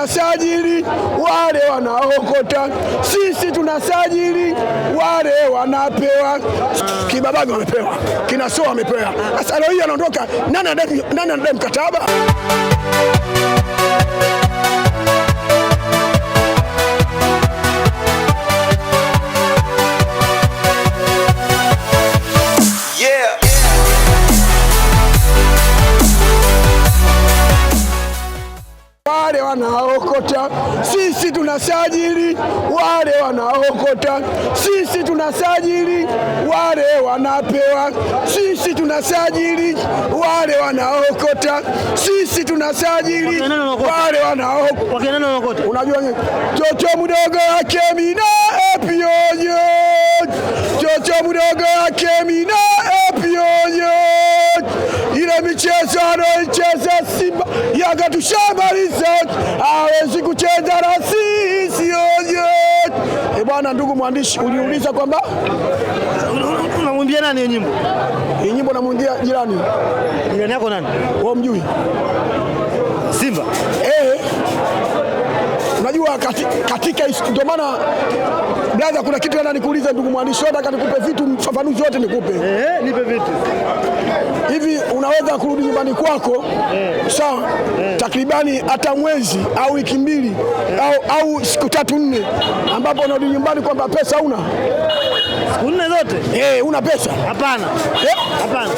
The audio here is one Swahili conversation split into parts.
tunasajili wale wanaokota, sisi tunasajili wale wanapewa. Kibabaga wamepewa, Kinasoa wamepewa. Sasa leo hii anaondoka, nani anadai mkataba? Wale wanaokota, sisi tunasajili wale wanaokota, sisi tunasajili wale wanapewa, sisi tunasajili wale wanaokota, sisi tunasajili wale wanaokota. Unajua nini? Toto mdogo yake mina epioyo, toto mdogo yake mina epioyo. Ile michezo anayocheza Simba Yanga tushamaliza, hawezi kucheza na sisi oyo. Bwana ndugu mwandishi, uliuliza kwamba unamwimbia nani hiyo nyimbo? Hii nyimbo namwimbia jirani. Jirani yako nani? Wewe mjui? Simba. Unajua katika ndio maana brother, kuna kitu nataka nikuulize ndugu mwandishi, nataka nikupe vitu mfafanuzi wote nikupe. Nipe vitu. Hivi unaweza kurudi nyumbani kwako sawa, takribani hata mwezi au wiki mbili au siku 3-4, ambapo unarudi nyumbani kwamba pesa una siku 4 zote? Una pesa? Hapana. Hapana.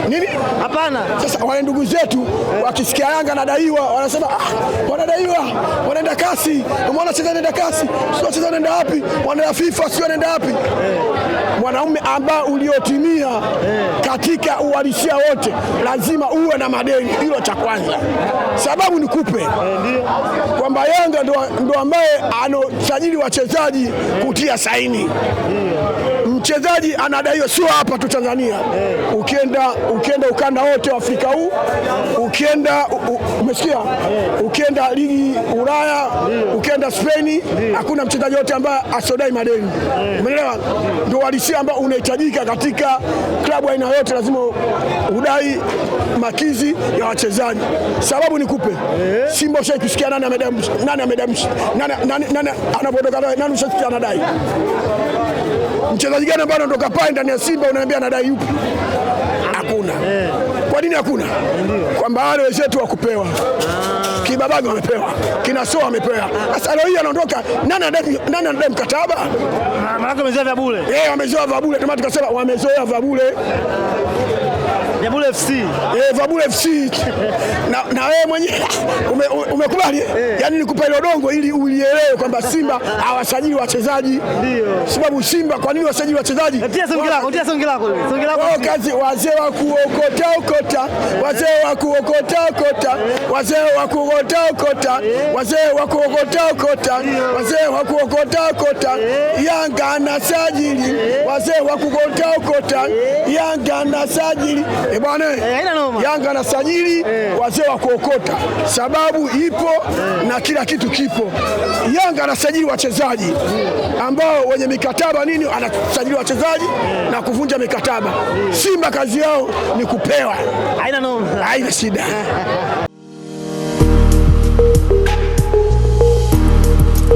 Nini? Hapana. Sasa wale ndugu zetu wakisikia Yanga anadaiwa wanasema wanadaiwa, wanaenda kasi. Umeona sasa wanaenda kasi. Sio sasa wanaenda wapi? Wanaenda FIFA, sio wanaenda wapi? Mwanaume ambao uliotimia katika uhalisia wote lazima uwe na madeni. Hilo cha kwanza. Sababu nikupe kwamba Yanga ndo ambaye anosajili wachezaji kutia saini. Mchezaji anadaiwa sio hapa tu Tanzania. Ukienda ukanda wote wa Afrika huu, umesikia? Ukienda ligi Ulaya, ukienda Spain, hakuna mchezaji wote ambaye asodai madeni. Umeelewa? Ndio walisia ambao unahitajika katika klabu aina yote, lazima udai makizi ya wachezaji. Sababu nikupe, Simba ushaikusikia nani amedamshi? Nani anapotoka nani ushasikia anadai? Mchezaji gani ambaye anatoka pale ndani ya Simba unaniambia anadai yupi? Hakuna. Kwa nini hakuna? Kwamba wale wenzetu wakupewa. Kibabaga wamepewa, Kinasoa wamepewa. Sasa leo hii anaondoka, nani anadai mkataba? Maana wamezoea vya bure. Wamezoea vya bure, ndio tukasema wamezoea vya bure. Vabule FC. Vabule FC. Na wewe mwenyewe umekubali? Yaani nikupa ile dongo ili ulielewe kwamba Simba hawasajili wachezaji. Ndio. Sababu Simba kwa nini wasajili wachezaji? Tia songi lako. Kazi wazee wa kuokota, wazee wa kuokota, wazee wa kuokota, wazee wa kuokota, wazee wa kuokota. Yanga anasajili wazee wa kuokota, Yanga anasajili bwana, Yanga anasajili wazee wa kuokota. Sababu ipo na kila kitu kipo. Yanga anasajili wachezaji ambao wenye mikataba nini, anasajili wachezaji na kuvunja mikataba. Simba kazi yao ni kupewa. Haina shida.